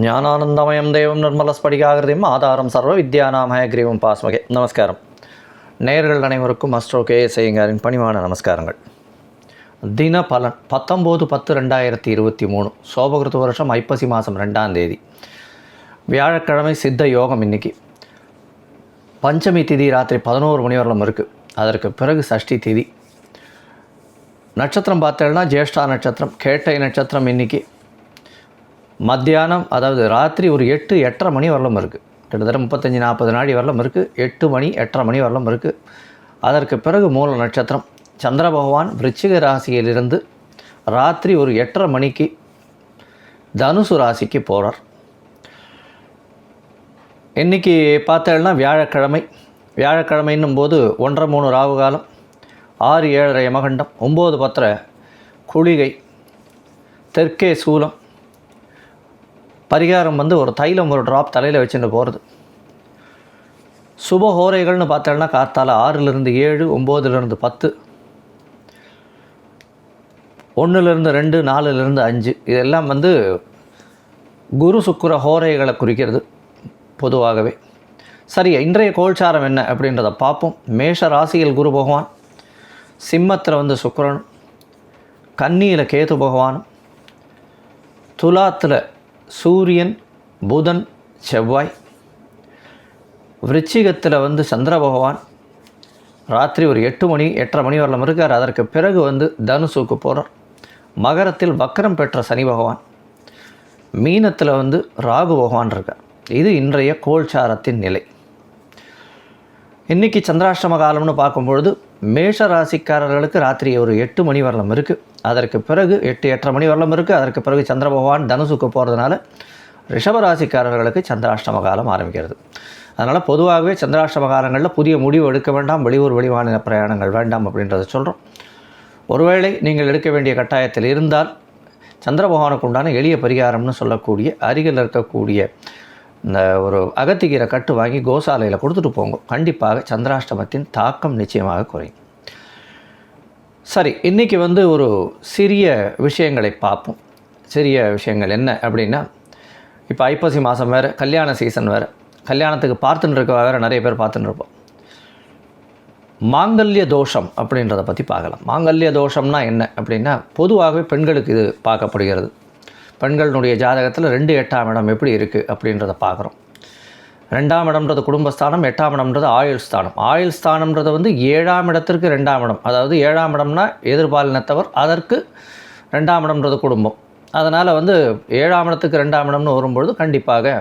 ஞானானந்தமயம் தேவம் நிர்மலஸ்படிகாகிருதியும் ஆதாரம் சர்வ வித்யானாமய கிரீவம் பாஸ்மகே. நமஸ்காரம். நேயர்கள் அனைவருக்கும் அஸ்ட்ரோ கேஎஸ் ஐயங்காரின் பணிவான நமஸ்காரங்கள். தின பலன் 19/10/2023 சோபகிருத்து வருஷம் ஐப்பசி மாதம் 2ஆம் தேதி வியாழக்கிழமை. சித்த யோகம் இன்னைக்கு பஞ்சமி திதி ராத்திரி 11 மணி வரலும் இருக்குது. அதற்கு பிறகு சஷ்டி திதி. நட்சத்திரம் பார்த்தேன்னா ஜேஷ்டா நட்சத்திரம், கேட்டை நட்சத்திரம் இன்னைக்கு மத்தியானம், அதாவது ராத்திரி ஒரு 8-8:30 மணி வரலும் இருக்குது. கிட்டத்தட்ட 35-40 நாடி வரலும் இருக்குது. 8 மணி 8:30 மணி வரலும் இருக்குது. அதற்கு பிறகு மூல நட்சத்திரம். சந்திர பகவான் விருச்சிக ராசியிலிருந்து ராத்திரி ஒரு 8:30 மணிக்கு தனுசு ராசிக்கு போகிறார். இன்றைக்கி பார்த்தேன்னா வியாழக்கிழமை. வியாழக்கிழமைன்னும் போது 1:30-3 ராவு காலம், 6-7:30 யமகண்டம், 9-10 குளிகை, தெற்கே சூலம். பரிகாரம் ஒரு தைலம் ஒரு ட்ராப் தலையில் வச்சுட்டு போகிறது. சுப ஹோரைகள்னு பார்த்தோம்னா கார்த்தால 6லிருந்து 7, 9லிருந்து 10, 1லிருந்து 2, 4லிருந்து 5. இதெல்லாம் குரு சுக்கிர ஹோரைகளை குறிக்கிறது பொதுவாகவே. சரி, இன்றைய கோல்சாரம் என்ன அப்படின்றத பார்ப்போம். மேஷ ராசியில் குரு பகவான், சிம்மத்தில் சுக்கிரன், கன்னியில் கேது பகவான், துலாத்தில் சூரியன், புதன், செவ்வாய், விருச்சிகத்தில் சந்திர பகவான் ராத்திரி ஒரு 8 மணி 8:30 மணி வரலாம் இருக்கார். அதற்கு பிறகு தனுசுக்கு போகிறார். மகரத்தில் வக்கரம் பெற்ற சனி பகவான், மீனத்தில் ராகு பகவான் இருக்கார். இது இன்றைய கோல்சாரத்தின் நிலை. இன்றைக்கி சந்திராஷ்டம காலம்னு பார்க்கும்பொழுது மேஷ ராசிக்காரர்களுக்கு ராத்திரி ஒரு 8 மணி வரலாம் இருக்குது. அதற்கு பிறகு 8-8:30 மணி வரலாம் இருக்குது. அதற்கு பிறகு சந்திர பகவான் தனுசுக்கு போகிறதுனால ரிஷபராசிக்காரர்களுக்கு சந்திராஷ்டம காலம் ஆரம்பிக்கிறது. அதனால் பொதுவாகவே சந்திராஷ்டம காலங்களில் புதிய முடிவு எடுக்க வேண்டாம், வெளியூர் வெளிமாநில பிரயாணங்கள் வேண்டாம் அப்படின்றத சொல்கிறோம். ஒருவேளை நீங்கள் எடுக்க வேண்டிய கட்டாயத்தில் இருந்தால் சந்திர பகவானுக்கு உண்டான எளிய பரிகாரம்னு சொல்லக்கூடிய அருகில் இருக்கக்கூடிய இந்த ஒரு அகத்திக்கீரை கட்டு வாங்கி கோசாலையில் கொடுத்துட்டு போங்க. கண்டிப்பாக சந்திராஷ்டமத்தின் தாக்கம் நிச்சயமாக குறையும். சரி, இன்றைக்கி ஒரு சிறிய விஷயங்களை பார்ப்போம். சிறிய விஷயங்கள் என்ன அப்படின்னா, இப்போ ஐப்பசி மாதம் வேறு, கல்யாண சீசன் வேறு, கல்யாணத்துக்கு பார்த்துன்னு இருக்க வேறு நிறைய பேர் பார்த்துன்னு இருப்போம். மாங்கல்ய தோஷம் அப்படின்றத பற்றி பார்க்கலாம். மாங்கல்ய தோஷம்னா என்ன அப்படின்னா, பொதுவாகவே பெண்களுக்கு இது பார்க்கப்படுகிறது. பெண்களுடைய ஜாதகத்தில் 2-8ஆம் இடம் எப்படி இருக்குது அப்படின்றத பார்க்குறோம். 2ஆம் இடம்ன்றது குடும்பஸ்தானம், 8ஆம் இடம்ன்றது ஆயுள் ஸ்தானம். ஆயுள் ஸ்தானம்ன்றது 7ஆம் இடத்திற்கு 2ஆம் இடம். அதாவது 7ஆம் இடம்னா எதிர்பாலினத்தவர், அதற்கு 2ஆம் இடம்ன்றது குடும்பம். அதனால் 7ஆம் இடத்துக்கு 2ஆம் இடம்னு வரும்பொழுது கண்டிப்பாக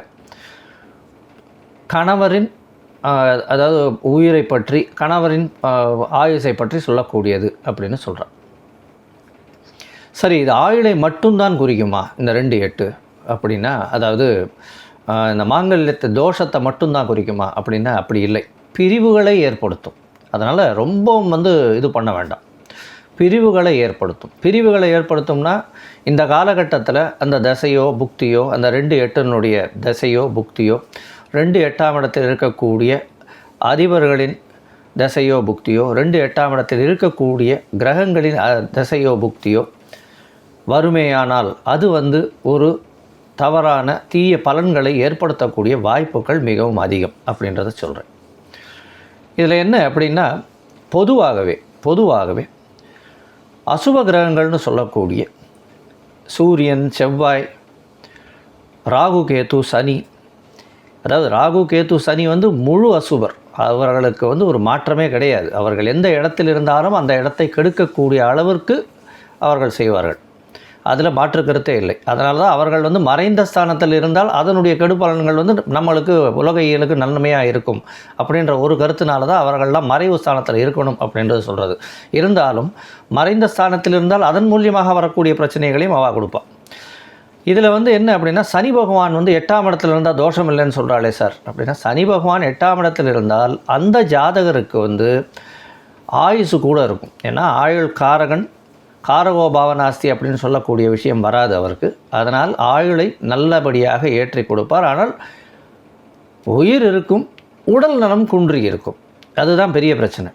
கணவரின் அதாவது உயிரை பற்றி, கணவரின் ஆயுசை பற்றி சொல்லக்கூடியது அப்படின்னு சொல்கிறார். சரி, இது ஆயுளை மட்டும்தான் குறிக்குமா இந்த 2-8 அப்படின்னா? அதாவது இந்த மாங்கல்யத்தை தோஷத்தை மட்டும்தான் குறிக்குமா அப்படின்னா அப்படி இல்லை. பிரிவுகளை ஏற்படுத்தும். அதனால் ரொம்பவும் இது பண்ண வேண்டாம். பிரிவுகளை ஏற்படுத்தும். பிரிவுகளை ஏற்படுத்தும்னா இந்த காலகட்டத்தில் அந்த தசையோ புக்தியோ, அந்த 2-8னுடைய தசையோ புக்தியோ, 2-8ஆம் இடத்தில் இருக்கக்கூடிய அதிபர்களின் தசையோ புக்தியோ, 2-8ஆம் இடத்தில் இருக்கக்கூடிய கிரகங்களின் தசையோ புக்தியோ வறுமையானால் அது ஒரு தவறான தீய பலன்களை ஏற்படுத்தக்கூடிய வாய்ப்புகள் மிகவும் அதிகம் அப்படின்றத சொல்கிறேன். இதில் என்ன அப்படின்னா, பொதுவாகவே அசுப கிரகங்கள்னு சொல்லக்கூடிய சூரியன், செவ்வாய், ராகு கேது, சனி, அதாவது ராகு கேது சனி முழு அசுபர். அவர்களுக்கு ஒரு மாற்றமே கிடையாது. அவர்கள் எந்த இடத்தில் இருந்தாலும் அந்த இடத்தை கெடுக்கக்கூடிய அளவிற்கு அவர்கள் செய்வார்கள். அதில் மாற்று கருத்தே இல்லை. அதனால தான் அவர்கள் மறைந்த ஸ்தானத்தில் இருந்தால் அதனுடைய கெடுபலன்கள் நம்மளுக்கு உலக இயலுக்கு நன்மையாக இருக்கும் அப்படின்ற ஒரு கருத்தினால தான் அவர்கள்லாம் மறைவு ஸ்தானத்தில் இருக்கணும் அப்படின்றது சொல்கிறது. இருந்தாலும் மறைந்த ஸ்தானத்தில் இருந்தால் அதன் மூலியமாக வரக்கூடிய பிரச்சனைகளையும் அவள் கொடுப்பாள். இதில் என்ன அப்படின்னா, சனி பகவான் 8ஆம் இடத்துல இருந்தால் தோஷம் இல்லைன்னு சொல்கிறாளே சார் அப்படின்னா, சனி பகவான் 8ஆம் இடத்தில் இருந்தால் அந்த ஜாதகருக்கு ஆயுசு கூட இருக்கும். ஏன்னா ஆயுள் காரகன், காரகோபாவனாஸ்தி அப்படின்னு சொல்லக்கூடிய விஷயம் வராது அவருக்கு. அதனால் ஆயுளை நல்லபடியாக ஏற்றி கொடுப்பார். ஆனால் உயிர் இருக்கும், உடல் நலம் குன்றி இருக்கும். அதுதான் பெரிய பிரச்சனை.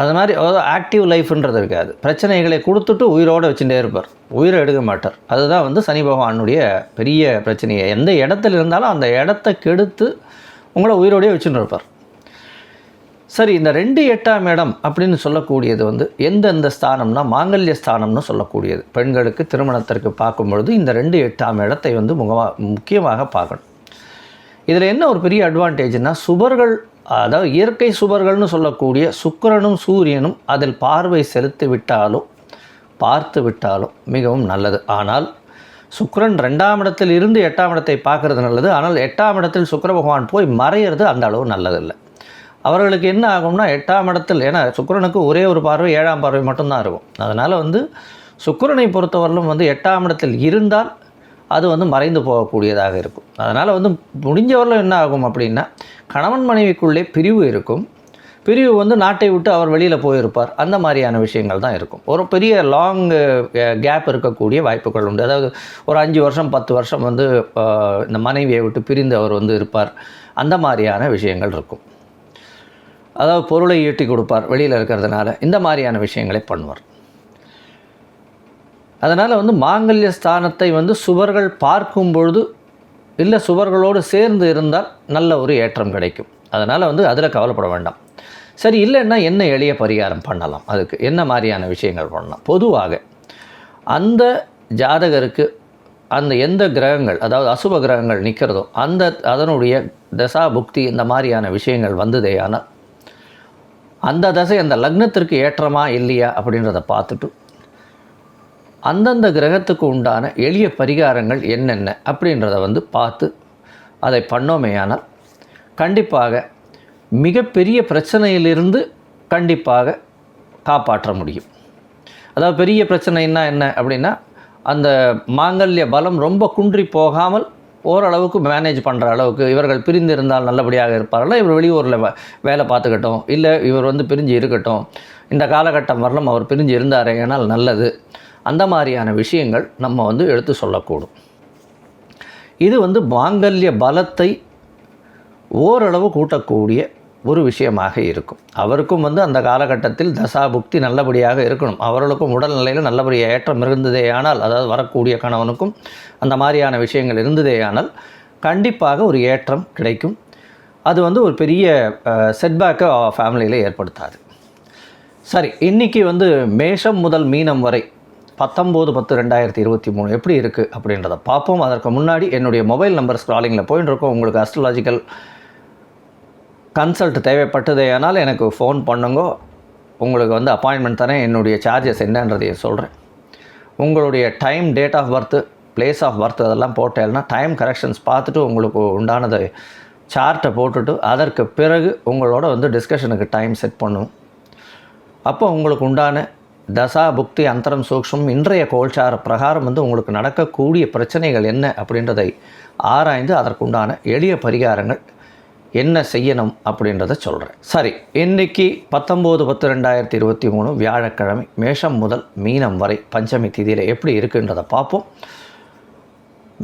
அது மாதிரி அதாவது ஆக்டிவ் லைஃப்ன்றது இருக்காது. பிரச்சனைகளை கொடுத்துட்டு உயிரோடு வச்சுட்டே இருப்பார், உயிரை எடுக்க மாட்டார். அதுதான் வந்து சனி பகவானுடைய பெரிய பிரச்சனையை. எந்த இடத்துல இருந்தாலும் அந்த இடத்த கெடுத்து உங்களை உயிரோடையே வச்சுட்டு இருப்பார். சரி, இந்த 2 8ஆம் இடம் அப்படின்னு சொல்லக்கூடியது வந்து எந்தெந்த ஸ்தானம்னா மாங்கல்ய ஸ்தானம்னு சொல்லக்கூடியது. பெண்களுக்கு திருமணத்திற்கு பார்க்கும்பொழுது இந்த 2 8ஆம் இடத்தை வந்து முக்கியமாக பார்க்கணும். இதில் என்ன ஒரு பெரிய அட்வான்டேஜ்னா, சுபர்கள், அதாவது இயற்கை சுபர்கள்னு சொல்லக்கூடிய சுக்கிரனும் சூரியனும் அதில் பார்வை செலுத்தி விட்டாலோ பார்த்து விட்டாலோ மிகவும் நல்லது. ஆனால் சுக்கிரன் 2ஆம் இடத்தில் இருந்து 8ஆம் இடத்தை பார்க்கறது நல்லது. ஆனால் 8ஆம் இடத்தில் சுக்கிர பகவான் போய் மறையிறது அந்த அளவு நல்லதில்லை. அவர்களுக்கு என்ன ஆகும்னா 8ஆம் இடத்தில், ஏன்னா சுக்கிரனுக்கு ஒரே ஒரு பார்வை 7ஆம் பார்வை மட்டும்தான் இருக்கும். அதனால் வந்து சுக்கிரனை பொறுத்தவரையிலும் வந்து 8ஆம் இடத்தில் இருந்தால் அது வந்து மறைந்து போகக்கூடியதாக இருக்கும். அதனால் வந்து முடிஞ்சவரையிலும் என்ன ஆகும் அப்படின்னா, கணவன் மனைவிக்குள்ளே பிரிவு இருக்கும். பிரிவு வந்து நாட்டை விட்டு அவர் வெளியில் போயிருப்பார். அந்த மாதிரியான விஷயங்கள் தான் இருக்கும். ஒரு பெரிய லாங் கேப் இருக்கக்கூடிய வாய்ப்புகள் உண்டு. அதாவது ஒரு 5 வருஷம் 10 வருஷம் வந்து இந்த மனைவியை விட்டு பிரிந்து அவர் வந்து இருப்பார். அந்த மாதிரியான விஷயங்கள் இருக்கும். அதாவது பொருளை ஈட்டி கொடுப்பார் வெளியில் இருக்கிறதுனால. இந்த மாதிரியான விஷயங்களை பண்ணுவார். அதனால் வந்து மாங்கல்ய ஸ்தானத்தை வந்து சுவர்கள் பார்க்கும் பொழுது இல்லை சுவர்களோடு சேர்ந்து இருந்தால் நல்ல ஒரு ஏற்றம் கிடைக்கும். அதனால் வந்து அதில் கவலைப்பட வேண்டாம். சரி, இல்லைன்னா என்ன எளிய பரிகாரம் பண்ணலாம், அதுக்கு என்ன மாதிரியான விஷயங்கள் பண்ணலாம்? பொதுவாக அந்த ஜாதகருக்கு அந்த எந்த கிரகங்கள், அதாவது அசுப கிரகங்கள் நிற்கிறதோ அதனுடைய தசா புக்தி இந்த மாதிரியான விஷயங்கள் வந்ததே, ஆனால் அந்த தசை அந்த லக்னத்திற்கு ஏற்றமா இல்லையா அப்படின்றத பார்த்துட்டு அந்தந்த கிரகத்துக்கு உண்டான எளிய பரிகாரங்கள் என்னென்ன அப்படின்றத வந்து பார்த்து அதை பண்ணோமேயானால் கண்டிப்பாக மிகப்பெரிய பிரச்சனையிலிருந்து கண்டிப்பாக காப்பாற்ற முடியும். அதாவது பெரிய பிரச்சனைன்னா என்ன அப்படின்னா, அந்த மாங்கல்ய பலம் ரொம்ப குன்றி போகாமல் ஓரளவுக்கு மேனேஜ் பண்ணுற அளவுக்கு, இவர்கள் பிரிந்து இருந்தால் நல்லபடியாக இருப்பார்கள், இவர் வெளியூரில் வேலை பார்த்துக்கட்டும், இல்லை இவர் வந்து பிரிஞ்சு இருக்கட்டும், இந்த காலகட்டம் வரலும் அவர் பிரிஞ்சு இருந்தாரே ஆனால் நல்லது, அந்த மாதிரியான விஷயங்கள் நம்ம வந்து எடுத்து சொல்லக்கூடும். இது வந்து மாங்கல்ய பலத்தை ஓரளவு கூட்டக்கூடிய ஒரு விஷயமாக இருக்கும். அவருக்கும் வந்து அந்த காலகட்டத்தில் தசாபுக்தி நல்லபடியாக இருக்கணும். அவர்களுக்கும் உடல்நிலையில் நல்லபடியாக ஏற்றம் இருந்ததே ஆனால், அதாவது வரக்கூடிய கணவனுக்கும் அந்த மாதிரியான விஷயங்கள் இருந்ததே ஆனால் கண்டிப்பாக ஒரு ஏற்றம் கிடைக்கும். அது வந்து ஒரு பெரிய செட்பேக்கை ஃபேமிலியில் ஏற்படுத்தாது. சரி, இன்றைக்கி வந்து மேஷம் முதல் மீனம் வரை 19/10/2023 எப்படி இருக்குது அப்படின்றத பார்ப்போம். அதற்கு முன்னாடி என்னுடைய மொபைல் நம்பர் ஸ்க்ராலிங்கில் போயின்னு இருக்கோம். உங்களுக்கு அஸ்ட்ராலஜிக்கல் கன்சல்ட் தேவைப்பட்டதே ஆனால் எனக்கு ஃபோன் பண்ணுங்க. உங்களுக்கு வந்து அப்பாயின்மெண்ட் தரேன். என்னுடைய சார்ஜஸ் என்னன்றதையும் சொல்கிறேன். உங்களுடைய time, date of birth, place of birth அதெல்லாம் போட்டேன்னா டைம் கரெக்ஷன்ஸ் பார்த்துட்டு உங்களுக்கு உண்டானதை சார்ட்டை போட்டுட்டு அதற்கு பிறகு உங்களோட வந்து டிஸ்கஷனுக்கு டைம் செட் பண்ணுவோம். அப்போ உங்களுக்கு உண்டான தசா புக்தி அந்தரம் சூக்ஷ்மம் இன்றைய கோல்சார பிரகாரம் வந்து உங்களுக்கு நடக்கக்கூடிய பிரச்சனைகள் என்ன அப்படின்றதை ஆராய்ந்து அதற்குண்டான எளிய பரிகாரங்கள் என்ன செய்யணும் அப்படின்றத சொல்கிறேன். சரி, இன்றைக்கி 19/10/2023 வியாழக்கிழமை மேஷம் முதல் மீனம் வரை பஞ்சமி திதியில் எப்படி இருக்குன்றதை பார்ப்போம்.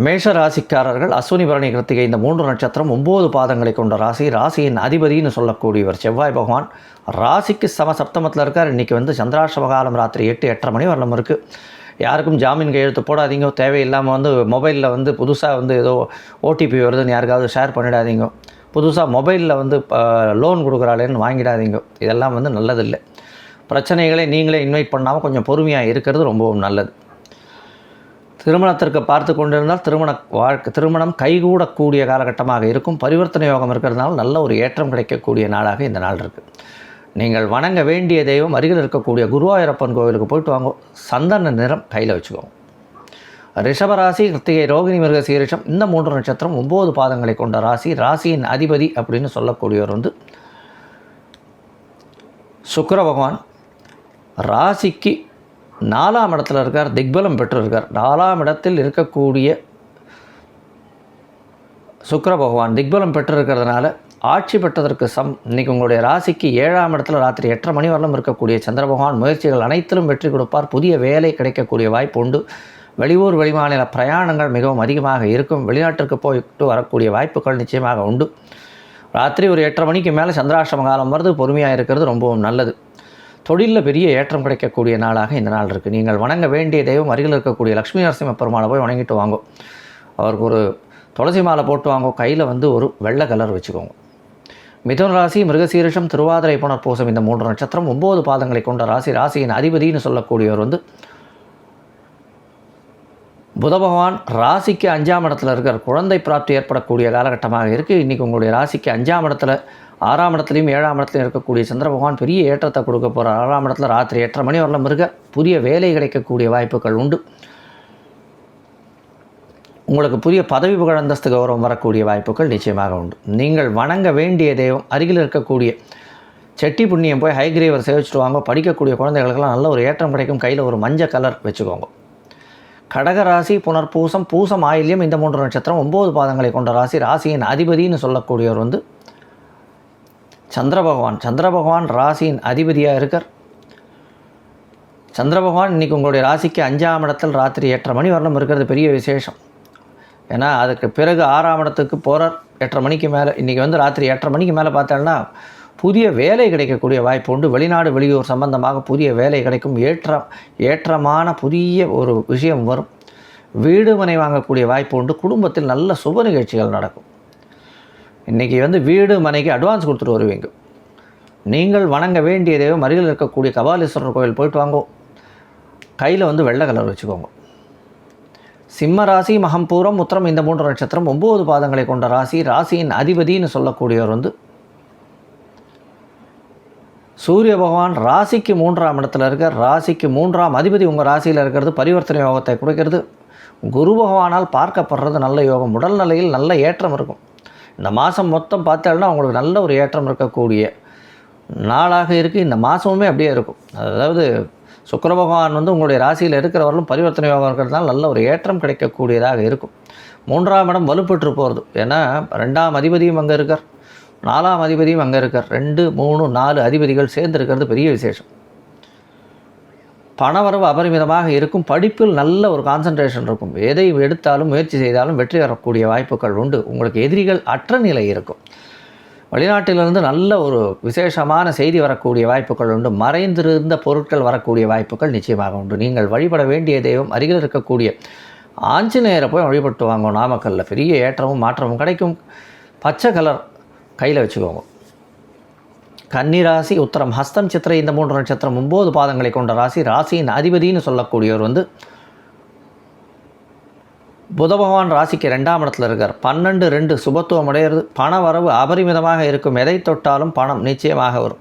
மேஷ ராசிக்காரர்கள் அஸ்வினி பரணி கிருத்திகை இந்த 3 நட்சத்திரம் 9 பாதங்களை கொண்ட ராசி. ராசியின் அதிபதினு சொல்லக்கூடியவர் செவ்வாய் பகவான். ராசிக்கு சப்தமத்தில் இருக்கார். இன்றைக்கி வந்து சந்திராஷ்டம காலம் ராத்திரி 8-8:30 மணி வரலும் இருக்குது. யாருக்கும் ஜாமீன் கையெழுத்து போடாதீங்க. தேவையில்லாமல் வந்து மொபைலில் வந்து புதுசாக வந்து ஏதோ ஓடிபி வருதுன்னு யாருக்காவது ஷேர் பண்ணிடாதீங்க. புதுசாக மொபைலில் வந்து லோன் கொடுக்குறாளேன்னு வாங்கிடாதீங்க. இதெல்லாம் வந்து நல்லதில்லை. பிரச்சனைகளை நீங்களே இன்வைட் பண்ணாமல் கொஞ்சம் பொறுமையாக இருக்கிறது ரொம்பவும் நல்லது. திருமணத்திற்கு பார்த்து கொண்டிருந்தால் திருமணம் கைகூடக்கூடிய காலகட்டமாக இருக்கும். பரிவர்த்தனை யோகம் இருக்கிறதுனால நல்ல ஒரு ஏற்றம் கிடைக்கக்கூடிய நாளாக இந்த நாள் இருக்குது. நீங்கள் வணங்க வேண்டிய தெய்வம் அருகில் இருக்கக்கூடிய குருவாயூரப்பன் கோவிலுக்கு போயிட்டு வாங்க. சந்தன நிறம் கையில் வச்சுக்கோங்க. ரிஷபராசி, கிருத்திகை, ரோகிணி, மிருக சீரிஷம் இந்த 3 நட்சத்திரம் 9 பாதங்களை கொண்ட ராசி. ராசியின் அதிபதி அப்படின்னு சொல்லக்கூடியவர் வந்து சுக்கிர பகவான். ராசிக்கு 4ஆம் இடத்துல இருக்கார். திக்பலம் பெற்றிருக்கார். 4ஆம் இடத்தில் இருக்கக்கூடிய சுக்கிர பகவான் திக்பலம் பெற்றிருக்கிறதுனால ஆட்சி பெற்றதற்கு இன்றைக்கி உங்களுடைய ராசிக்கு 7ஆம் இடத்துல ராத்திரி 8:30 மணி வரலும் இருக்கக்கூடிய சந்திர பகவான் முயற்சிகள் அனைத்திலும் வெற்றி கொடுப்பார். புதிய வேலை கிடைக்கக்கூடிய வாய்ப்பு உண்டு. வெளியூர் வெளிமாநில பிரயாணங்கள் மிகவும் அதிகமாக இருக்கும். வெளிநாட்டிற்கு போயிட்டு வரக்கூடிய வாய்ப்புகள் நிச்சயமாக உண்டு. ராத்திரி ஒரு 8:30 மணிக்கு மேலே சந்திராஷ்டம காலம் வருது. பொறுமையாக இருக்கிறது ரொம்பவும் நல்லது. தொழிலில் பெரிய ஏற்றம் கிடைக்கக்கூடிய நாளாக இந்த நாள் இருக்குது. நீங்கள் வணங்க வேண்டிய தெய்வம் அருகில் இருக்கக்கூடிய லக்ஷ்மி நரசிம்ம பெருமாளை போய் வணங்கிட்டு வாங்கோ. அவருக்கு ஒரு துளசி மாலை போட்டு வாங்கோ. கையில் ஒரு வெள்ளை கலர் வச்சுக்கோங்க. மிதுன ராசி, மிருகசீரிஷம், திருவாதிரை, புனர்பூசம் இந்த 3 நட்சத்திரம் 9 பாதங்களை கொண்ட ராசி. ராசியின் அதிபதினு சொல்லக்கூடியவர் புத பகவான். ராசிக்கு 5ஆம் இடத்துல இருக்கிற குழந்தை பிராப்தி ஏற்படக்கூடிய காலகட்டமாக இருக்குது. இன்றைக்கி உங்களுடைய ராசிக்கு 5ஆம் இடத்துல 6ஆம் இடத்துலையும் 7ஆம் இடத்துலையும் இருக்கக்கூடிய சந்திர பகவான் பெரிய ஏற்றத்தை கொடுக்க போகிறார். 6ஆம் இடத்துல ராத்திரி 8:30 மணி வரலாம் இருக்க புதிய வேலை கிடைக்கக்கூடிய வாய்ப்புகள் உண்டு. உங்களுக்கு புதிய பதவி புகழ் அந்தஸ்து கௌரவம் வரக்கூடிய வாய்ப்புகள் நிச்சயமாக உண்டு. நீங்கள் வணங்க வேண்டிய தெய்வம் அருகில் இருக்கக்கூடிய செட்டி புண்ணியம் போய் ஹைகிரீவர் சேவிச்சுட்டு வாங்க. படிக்கக்கூடிய குழந்தைகளுக்கெல்லாம் நல்ல ஒரு ஏற்றம் கிடைக்கும். கையில் ஒரு மஞ்சள் கலர் வச்சுக்கோங்க. கடகராசி, புனர்பூசம், பூசம், ஆயில்யம் இந்த 3 நட்சத்திரம் 9 பாதங்களை கொண்ட ராசி. ராசியின் அதிபதினு சொல்லக்கூடியவர் சந்திர பகவான். சந்திர பகவான் ராசியின் அதிபதியாக இருக்கார். சந்திர பகவான் இன்றைக்கி உங்களுடைய ராசிக்கு 5ஆம் இடத்தில் ராத்திரி 8:30 மணி வரலும் இருக்கிறது பெரிய விசேஷம். ஏன்னா அதுக்கு பிறகு 6ஆம் இடத்துக்கு போகிறார் 8:30 மணிக்கு மேலே. இன்றைக்கி ராத்திரி 8:30 மணிக்கு மேலே பார்த்தோன்னா புதிய வேலை கிடைக்கக்கூடிய வாய்ப்பு உண்டு. வெளிநாடு வெளியூர் சம்பந்தமாக புதிய வேலை கிடைக்கும். ஏற்றமான புதிய ஒரு விஷயம் வரும். வீடு மனை வாங்கக்கூடிய வாய்ப்பு உண்டு. குடும்பத்தில் நல்ல சுப நிகழ்ச்சிகள் நடக்கும். இன்றைக்கி வீடு மனைக்கு அட்வான்ஸ் கொடுத்துட்டு வருவீங்க. நீங்கள் வணங்க வேண்டிய தெய்வம் அருகில் இருக்கக்கூடிய கபாலீஸ்வரர் கோயில் போயிட்டு வாங்கோ. கையில் வெள்ளை கலர் வச்சுக்கோங்க. சிம்ம ராசி, மகம்பூரம், உத்திரம் இந்த 3 நட்சத்திரம் 9 பாதங்களை கொண்ட ராசி. ராசியின் அதிபதினு சொல்லக்கூடியவர் சூரிய பகவான். ராசிக்கு 3ஆம் இடத்துல இருக்கார். ராசிக்கு 3ஆம் அதிபதி உங்கள் ராசியில் இருக்கிறது பரிவர்த்தனை யோகத்தை கொடுக்கிறது. குரு பகவானால் பார்க்கப்படுறது நல்ல யோகம். உடல்நிலையில் நல்ல ஏற்றம் இருக்கும். இந்த மாதம் மொத்தம் பார்த்தோம்னா உங்களுக்கு நல்ல ஒரு ஏற்றம் இருக்கக்கூடிய நாளாக இருக்குது. இந்த மாதமுமே அப்படியே இருக்கும். அதாவது சுக்கிர பகவான் உங்களுடைய ராசியில் இருக்கிறவர்களும் பரிவர்த்தனை யோகம் இருக்கிறதுனால நல்ல ஒரு ஏற்றம் கிடைக்கக்கூடியதாக இருக்கும். 3ஆம் இடம் வலுப்பெற்று போகிறது. ஏன்னா 2ஆம் அதிபதியும் அங்கே இருக்கார், 4ஆம் அதிபதியும் அங்கே இருக்கார். 2, 3, 4 அதிபதிகள் சேர்ந்து இருக்கிறது பெரிய விசேஷம். பணவரவு அபரிமிதமாக இருக்கும். படிப்பில் நல்ல ஒரு கான்சன்ட்ரேஷன் இருக்கும். எதை எடுத்தாலும் முயற்சி செய்தாலும் வெற்றி பெறக்கூடிய வாய்ப்புகள் உண்டு. உங்களுக்கு எதிரிகள் அற்ற நிலை இருக்கும். வெளிநாட்டிலிருந்து நல்ல ஒரு விசேஷமான செய்தி வரக்கூடிய வாய்ப்புகள் உண்டு. மறைந்திருந்த பொருட்கள் வரக்கூடிய வாய்ப்புகள் நிச்சயமாக உண்டு. நீங்கள் வழிபட வேண்டிய தெய்வம் அருகில் இருக்கக்கூடிய ஆஞ்சநேயரை போய் வழிபட்டு வாங்க. நாமக்கல்ல பெரிய ஏற்றமும் மாற்றமும் கிடைக்கும். பச்சை கலர் கையில் வச்சுக்கோங்க. கன்னிராசி, உத்தரம், ஹஸ்தம், சித்திரை இந்த 3 நட்சத்திரம் 9 பாதங்களை கொண்ட ராசி. ராசியின் அதிபதினு சொல்லக்கூடியவர் புத பகவான் ராசிக்கு 2ஆம் இடத்துல இருக்கார். 12-2 சுபத்துவம் அடையிறது. பண வரவு அபரிமிதமாக இருக்கும். எதை தொட்டாலும் பணம் நிச்சயமாக வரும்.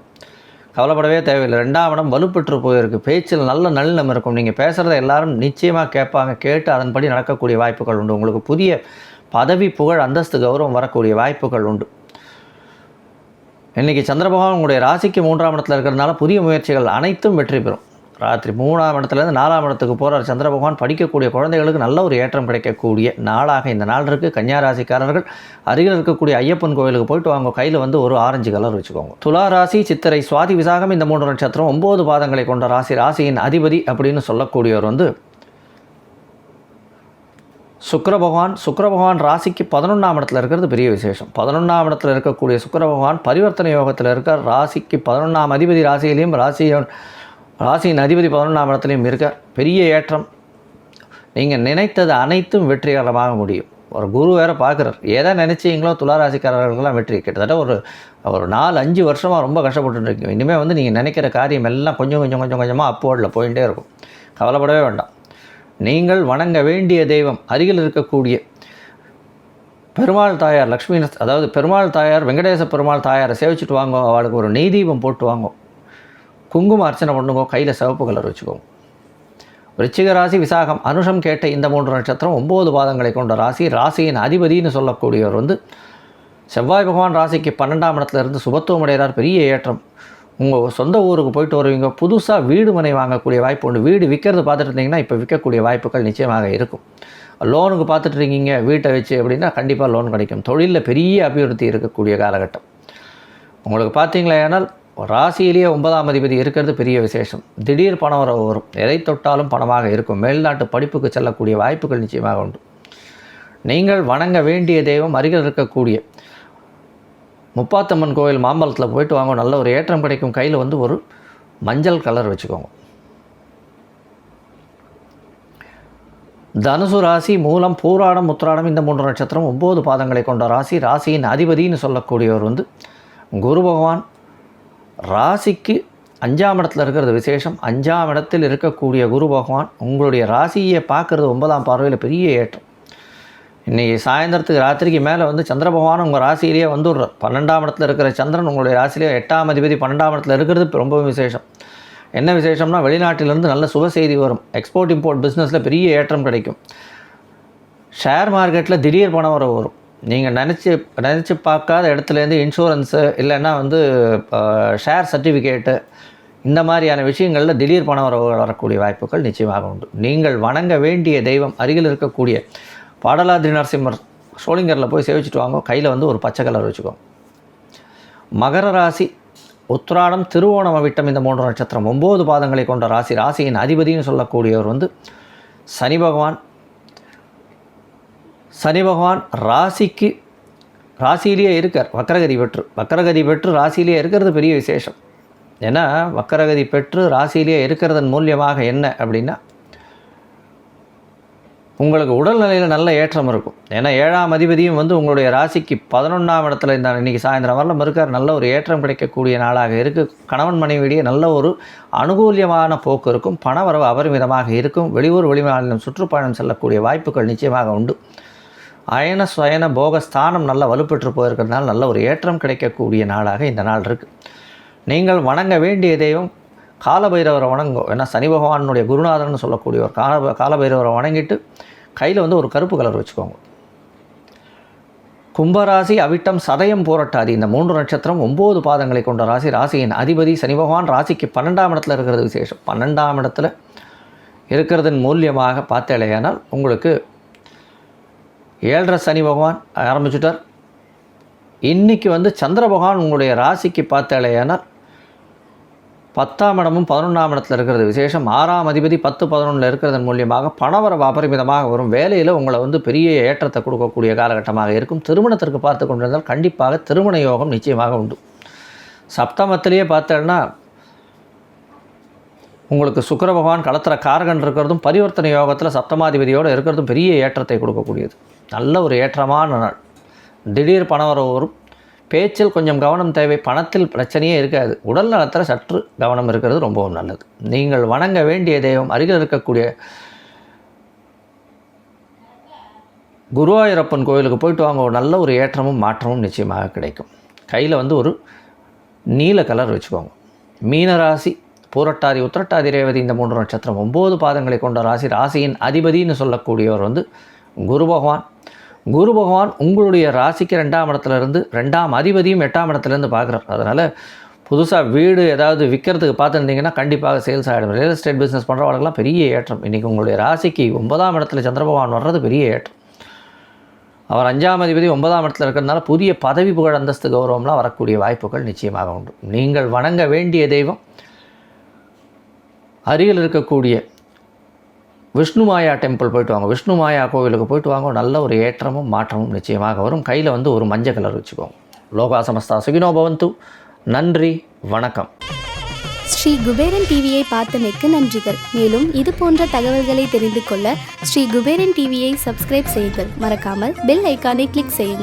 கவலைப்படவே தேவையில்லை. 2ஆம் இடம் வலுப்பெற்று போயிருக்கு. பேச்சில் நல்ல நல்லம் இருக்கும். நீங்கள் பேசுகிறத எல்லாரும் நிச்சயமாக கேட்பாங்க. கேட்டு அதன்படி நடக்கக்கூடிய வாய்ப்புகள் உண்டு. உங்களுக்கு புதிய பதவி புகழ் அந்தஸ்து கௌரவம் வரக்கூடிய வாய்ப்புகள் உண்டு. இன்றைக்கி சந்திர பகவான் உங்களுடைய ராசிக்கு 3ஆம் இடத்துல இருக்கிறதுனால புதிய முயற்சிகள் அனைத்தும் வெற்றி பெறும். ராத்திரி 3ஆம் இடத்துலேருந்து 4ஆம் இடத்துக்கு போகிற சந்திர பகவான் படிக்கக்கூடிய குழந்தைகளுக்கு நல்ல ஒரு ஏற்றம் கிடைக்கக்கூடிய நாளாக இந்த நாள் இருக்குது. கன்னியா ராசிக்காரர்கள் அருகில் இருக்கக்கூடிய ஐயப்பன் கோயிலுக்கு போயிட்டு வாங்க. கையில் ஒரு ஆரஞ்சு கலர் வச்சுக்கோங்க. துலா ராசி, சித்திரை, சுவாதி, விசாகம் இந்த 3 நட்சத்திரம் 9 பாதங்களை கொண்ட ராசி. ராசியின் அதிபதி அப்படின்னு சொல்லக்கூடியவர் சுக்கிர பகவான். சுக்கிர பகவான் ராசிக்கு 11ஆம் இடத்துல இருக்கிறது பெரிய விசேஷம். 11ஆம் இடத்துல இருக்கக்கூடிய சுக்கிர பகவான் பரிவர்த்தனை யோகத்தில் இருக்கார். ராசிக்கு 11ஆம் அதிபதி ராசியிலையும் ராசியின் அதிபதி 11ஆம் இடத்துலையும் இருக்கார். பெரிய ஏற்றம். நீங்கள் நினைத்தது அனைத்தும் வெற்றிகரமாக முடியும். ஒரு குரு வேறு பார்க்குறார். எதை நினச்சிங்களோ துளாராசிக்காரர்களுக்கெல்லாம் வெற்றி. கிட்டத்தட்ட ஒரு 4-5 வருஷமாக ரொம்ப கஷ்டப்பட்டுருக்கீங்க. இனிமேல் நீங்கள் நினைக்கிற காரியம் எல்லாம் கொஞ்சமாக அப்போர்டில் போயிட்டே இருக்கும். கவலைப்படவே வேண்டாம். நீங்கள் வணங்க வேண்டிய தெய்வம் அருகில் இருக்கக்கூடிய பெருமாள் தாயார் லக்ஷ்மி, அதாவது பெருமாள் தாயார் வெங்கடேச பெருமாள் தாயாரை சேவிச்சுட்டு வாங்க. அவளுக்கு ஒரு நெய் தீபம் போட்டு வாங்க. குங்கும அர்ச்சனை பண்ணுங்க. கையில் சிவப்பு கலர் வச்சுக்கோங்க. விருச்சிக ராசி, விசாகம், அனுஷம், கேட்ட இந்த 3 நட்சத்திரம் 9 பாதங்களை கொண்ட ராசி. ராசியின் அதிபதினு சொல்லக்கூடியவர் செவ்வாய் பகவான் ராசிக்கு 12ஆம் இடத்துல இருந்து சுபத்துவம் அடைகிறார். பெரிய ஏற்றம். உங்கள் சொந்த ஊருக்கு போயிட்டு வருவீங்க. புதுசாக வீடு மனை வாங்கக்கூடிய வாய்ப்பு உண்டு. வீடு விற்கிறது பார்த்துட்டு இருந்தீங்கன்னா இப்போ விற்கக்கூடிய வாய்ப்புகள் நிச்சயமாக இருக்கும். லோனுக்கு பார்த்துட்டு இருக்கீங்க வீட்டை வச்சு அப்படின்னா கண்டிப்பாக லோன் கிடைக்கும். தொழிலில் பெரிய அபிவிருத்தி இருக்கக்கூடிய காலகட்டம் உங்களுக்கு. பார்த்தீங்களா ஏனால் ராசியிலேயே 9ஆம் அதிபதி இருக்கிறது பெரிய விசேஷம். திடீர் பணம் வரும். எதை தொட்டாலும் பணமாக இருக்கும். மேல்நாட்டு படிப்புக்கு செல்லக்கூடிய வாய்ப்புகள் நிச்சயமாக உண்டு. நீங்கள் வணங்க வேண்டிய தெய்வம் அருகில் இருக்கக்கூடிய முப்பாத்தம்மன் கோயில் மாம்பலத்தில் போயிட்டு வாங்க. நல்ல ஒரு ஏற்றம் கிடைக்கும். கையில் ஒரு மஞ்சள் கலர் வச்சுக்கோங்க. தனுசு ராசி, மூலம், பூராடம், உத்திராடம் இந்த 3 நட்சத்திரம் 9 பாதங்களை கொண்ட ராசி. ராசியின் அதிபதினு சொல்லக்கூடியவர் வந்து குரு பகவான். ராசிக்கு 5ஆம் இடத்துல இருக்கிறது விசேஷம். 5ஆம் இடத்தில் இருக்கக்கூடிய குரு பகவான் உங்களுடைய ராசியை பார்க்குறது 9ஆம் பார்வையில் பெரிய ஏற்றம். இன்றைக்கி சாயந்தரத்துக்கு ராத்திரிக்கு மேலே வந்து சந்திர பகவான் உங்கள் ராசியிலேயே வந்துடுறார். 12ஆம் இடத்துல இருக்கிற சந்திரன் உங்களுடைய ராசியிலே 8ஆம் அதிபதி 12ஆம் இடத்துல இருக்கிறது ரொம்ப விசேஷம். என்ன விசேஷம்னா வெளிநாட்டிலேருந்து நல்ல சுப செய்தி வரும். எக்ஸ்போர்ட் இம்போர்ட் பிஸ்னஸில் பெரிய ஏற்றம் கிடைக்கும். ஷேர் மார்க்கெட்டில் திடீர் பணம் வரும். நீங்கள் நினச்சி பார்க்காத இடத்துலேருந்து இன்சூரன்ஸு இல்லைன்னா வந்து ஷேர் சர்டிஃபிகேட்டு இந்த மாதிரியான விஷயங்களில் திடீர் பணம் வரக்கூடிய வாய்ப்புகள் நிச்சயமாக உண்டு. நீங்கள் வணங்க வேண்டிய தெய்வம் அருகில் இருக்கக்கூடிய பாடலாத்ரி நரசிம்மர் சோளிங்கரில் போய் சேவிச்சுட்டு வாங்க. கையில் வந்து ஒரு பச்சை கலர் வச்சுக்கோங்க. மகர ராசி, உத்திராடம், திருவோணம், அவிட்டம் இந்த 3 நட்சத்திரம் 9 பாதங்களை கொண்ட ராசி. ராசியின் அதிபதினு சொல்லக்கூடியவர் வந்து சனி பகவான். சனி பகவான் ராசியிலேயே இருக்கார். வக்கரகதி பெற்று ராசியிலேயே இருக்கிறது பெரிய விசேஷம். ஏன்னா வக்கரகதி பெற்று ராசியிலேயே இருக்கிறதன் மூலியமாக என்ன அப்படின்னா உங்களுக்கு உடல்நிலையில் நல்ல ஏற்றம் இருக்கும். ஏன்னா 7ஆம் அதிபதியும் வந்து உங்களுடைய ராசிக்கு 11ஆம் இடத்துல இந்த இன்றைக்கி சாயந்தரம் வரலாம் இருக்கார். நல்ல ஒரு ஏற்றம் கிடைக்கக்கூடிய நாளாக இருக்குது. கணவன் மனைவியிடையே நல்ல ஒரு அனுகூலியமான போக்கு இருக்கும். பணவரவு அபரிமிதமாக இருக்கும். வெளியூர் வெளிமாநிலம் சுற்றுப்பயணம் செல்லக்கூடிய வாய்ப்புகள் நிச்சயமாக உண்டு. அயன சுயன போகஸ்தானம் நல்லா வலுப்பெற்று போயிருக்கிறதுனால நல்ல ஒரு ஏற்றம் கிடைக்கக்கூடிய நாளாக இந்த நாள் இருக்குது. நீங்கள் வணங்க வேண்டிய தெய்வம் காலபைரவரை வணங்கும். ஏன்னா சனி பகவானுடைய குருநாதர்னு சொல்லக்கூடிய ஒரு காலபைரவரை வணங்கிட்டு கையில் வந்து ஒரு கருப்பு கலர் வச்சுக்கோங்க. கும்பராசி, அவிட்டம், சதயம், பூரட்டாதி இந்த 3 நட்சத்திரம் 9 பாதங்களை கொண்ட ராசி. ராசியின் அதிபதி சனி பகவான். ராசிக்கு 12ஆம் இடத்துல இருக்கிறது விசேஷம். 12ஆம் இடத்துல இருக்கிறதன் மூலியமாக பார்த்தேலையானால் உங்களுக்கு 7.5 சனி பகவான் ஆரம்பிச்சுட்டார். இன்றைக்கி வந்து சந்திர பகவான் உங்களுடைய ராசிக்கு பார்த்தேலையானால் 10ஆம் இடமும் 11ஆம் இடத்துல இருக்கிறது விசேஷம். 6ஆம் அதிபதி 10, 11 இருக்கிறதன் மூலியமாக பணவரவு அபரிமிதமாக வரும். வேலையில் உங்களை வந்து பெரிய ஏற்றத்தை கொடுக்கக்கூடிய காலகட்டமாக இருக்கும். திருமணத்திற்கு பார்த்து கொண்டிருந்தால் கண்டிப்பாக திருமண யோகம் நிச்சயமாக உண்டு. சப்தமத்திலேயே பார்த்தேன்னா உங்களுக்கு சுக்கிர பகவான் களத்திர காரகன் இருக்கிறதும் பரிவர்த்தனை யோகத்தில் சப்தமாதிபதியோடு இருக்கிறதும் பெரிய ஏற்றத்தை கொடுக்கக்கூடியது. நல்ல ஒரு ஏற்றமான நாள். திடீர் பணவரவு வரும். பேச்சில் கொஞ்சம் கவனம் தேவை. பணத்தில் பிரச்சனையே இருக்காது. உடல் நலத்தில் சற்று கவனம் இருக்கிறது ரொம்பவும் நல்லது. நீங்கள் வணங்க வேண்டிய தெய்வம் அருகில் இருக்கக்கூடிய குருவாயூரப்பன் கோயிலுக்கு போயிட்டு வாங்க. ஒரு நல்ல ஒரு ஏற்றமும் மாற்றமும் நிச்சயமாக கிடைக்கும். கையில் வந்து ஒரு நீல கலர் வச்சுக்கோங்க. மீனராசி, பூரட்டாதி, உத்திரட்டாதி, ரேவதி இந்த 3 நட்சத்திரம் 9 பாதங்களை கொண்ட ராசி. ராசியின் அதிபதினு சொல்லக்கூடியவர் வந்து குரு பகவான். குரு பகவான் உங்களுடைய ராசிக்கு 2ஆம் இடத்துலேருந்து 2ஆம் அதிபதியும் 8ஆம் இடத்துலேருந்து பார்க்குறார். அதனால் புதுசாக வீடு ஏதாவது விற்கிறதுக்கு பார்த்துருந்தீங்கன்னா கண்டிப்பாக சேல்ஸ் ஆகிடும். ரியல் எஸ்டேட் பிஸ்னஸ் பண்ணுறவங்களுக்குலாம் பெரிய ஏற்றம். இன்றைக்கி உங்களுடைய ராசிக்கு 9ஆம் இடத்துல சந்திர பகவான் வர்றது பெரிய ஏற்றம். அவர் 5ஆம் அதிபதி 9ஆம் இடத்துல இருக்கிறதுனால புதிய பதவி, புகழ், அந்தஸ்து, கௌரவம்லாம் வரக்கூடிய வாய்ப்புகள் நிச்சயமாக உண்டு. நீங்கள் வணங்க வேண்டிய தெய்வம் அருகில் இருக்கக்கூடிய விஷ்ணு மாயா டெம்பிள் போய்ட்டு வாங்க. விஷ்ணு மாயா கோவிலுக்கு போய்ட்டு வாங்க. நல்ல ஒரு ஏற்றமும் மாற்றமும் நிச்சயமாக வரும். கையில் வந்து ஒரு மஞ்சள் கலர் வச்சுக்கோங்க. லோகா சமஸ்தா சுகினோ பவந்து. நன்றி, வணக்கம். ஸ்ரீ குபேரன் டிவியை பார்த்தமைக்கு நன்றிகள். மேலும் இது போன்ற தகவல்களை தெரிந்து கொள்ள ஸ்ரீ குபேரன் டிவியை சப்ஸ்கிரைப் செய்யுங்கள். மறக்காமல் பெல் ஐக்கானை கிளிக் செய்யுங்கள்.